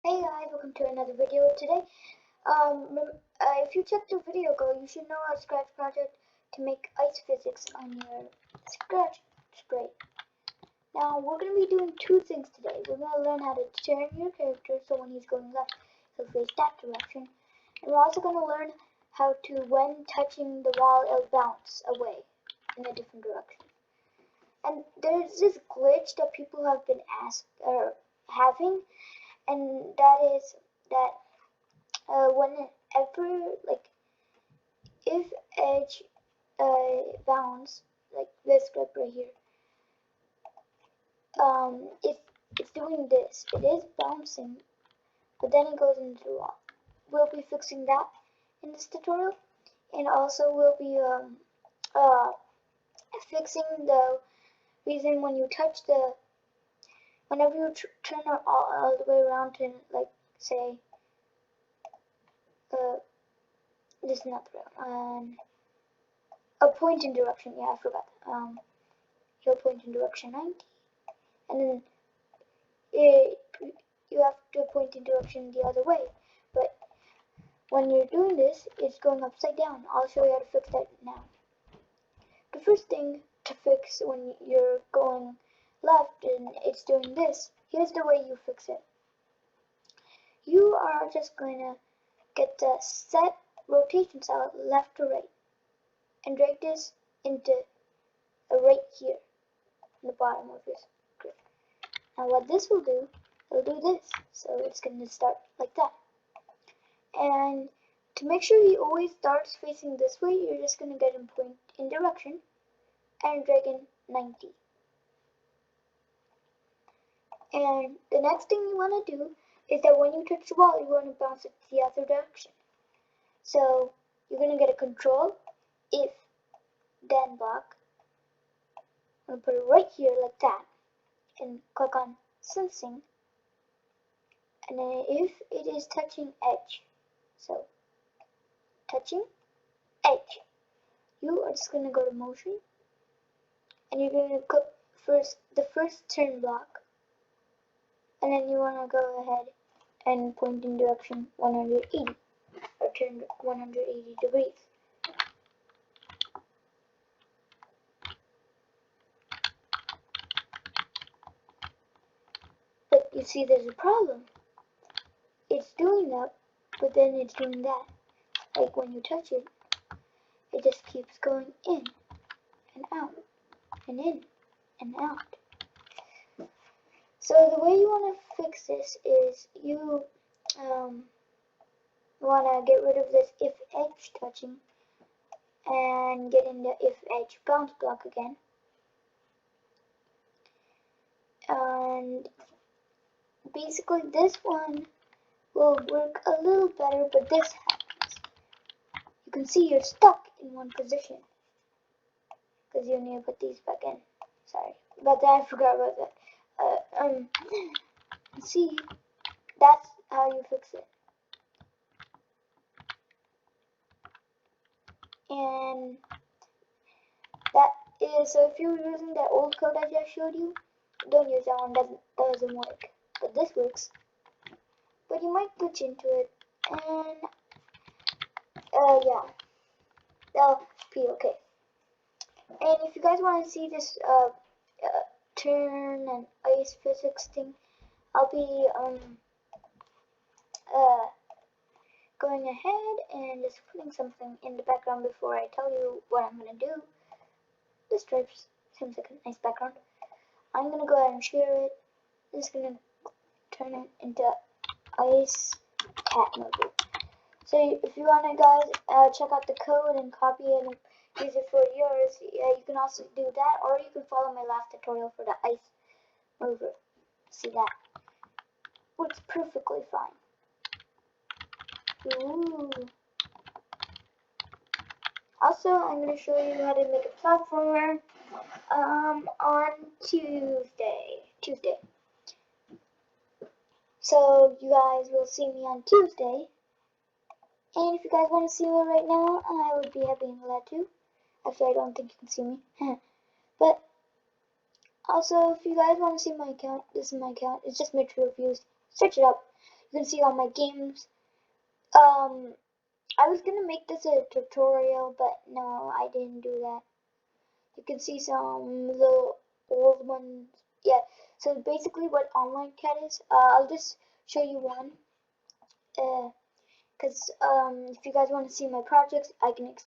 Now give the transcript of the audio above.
Hey guys, welcome to another video today. If you checked the video ago, you should know our Scratch project to make ice physics on your Scratch spray. Now, we're going to be doing two things today. We're going to learn how to turn your character so when he's going left, he'll face that direction. And we're also going to learn how to, when touching the wall, it'll bounce away in a different direction. And there's this glitch that people have been having, and that is that whenever, like, if edge bounce, like this grip right here, it's doing this. It is bouncing, but then it goes into the wall. We'll be fixing that in this tutorial, and also we'll be fixing the reason when you touch whenever you turn it all the way around to, like, say, this is not the right a point in direction. Yeah, I forgot. He'll point in direction 90, and then you have to point in direction the other way. But when you're doing this, it's going upside down. I'll show you how to fix that now. The first thing to fix when you're going left and it's doing this, here's the way you fix it. You are just going to get the set rotation cell left to right and drag this into right here in the bottom of this grid. Now what this will do, it'll do this. So it's going to start like that. And to make sure he always starts facing this way, you're just going to get him point in direction and drag in 90. And the next thing you want to do is that when you touch the wall, you want to bounce it the other direction. So you're going to get a control if then block. I'm going to put it right here like that and click on sensing. And then if it is touching edge, so touching edge, you are just going to go to motion and you're going to click the first turn block, and then you want to go ahead and point in direction 180 or turn 180 degrees. But you see there's a problem. It's doing that, but then it's doing that. Like when you touch it, it just keeps going in and out and in and out. So the way you want to fix this is you want to get rid of this if edge touching and get in the if edge bounce block again. And basically this one will work a little better, but this happens. You can see you're stuck in one position because you need to put these back in. Sorry about that, I forgot about that. See, that's how you fix it. And that is, so if you're using that old code I just showed you, don't use that one, doesn't work. But this works. But you might glitch into it, and yeah, that'll be okay. And if you guys want to see this turn and ice physics thing, I'll be going ahead and just putting something in the background before I tell you what I'm gonna do. The stripes seems like a nice background. I'm gonna go ahead and share it. I'm just gonna turn it into ice cat mode. So if you wanna, guys, check out the code and copy it and use it for yours, you can also do that, or you can follow my last tutorial for the ice mover. See that? Works perfectly fine. Ooh. Also, I'm going to show you how to make a platformer on Tuesday. So you guys will see me on Tuesday. And if you guys want to see me right now, I would be happy and glad to. Actually, I don't think you can see me. But also, if you guys want to see my account, this is my account. It's just Metro Reviews. Search it up. You can see all my games. I was gonna make this a tutorial, but no, I didn't do that. You can see some little old ones. Yeah, so basically what Online Cat is, I'll just show you one. Because if you guys want to see my projects, I can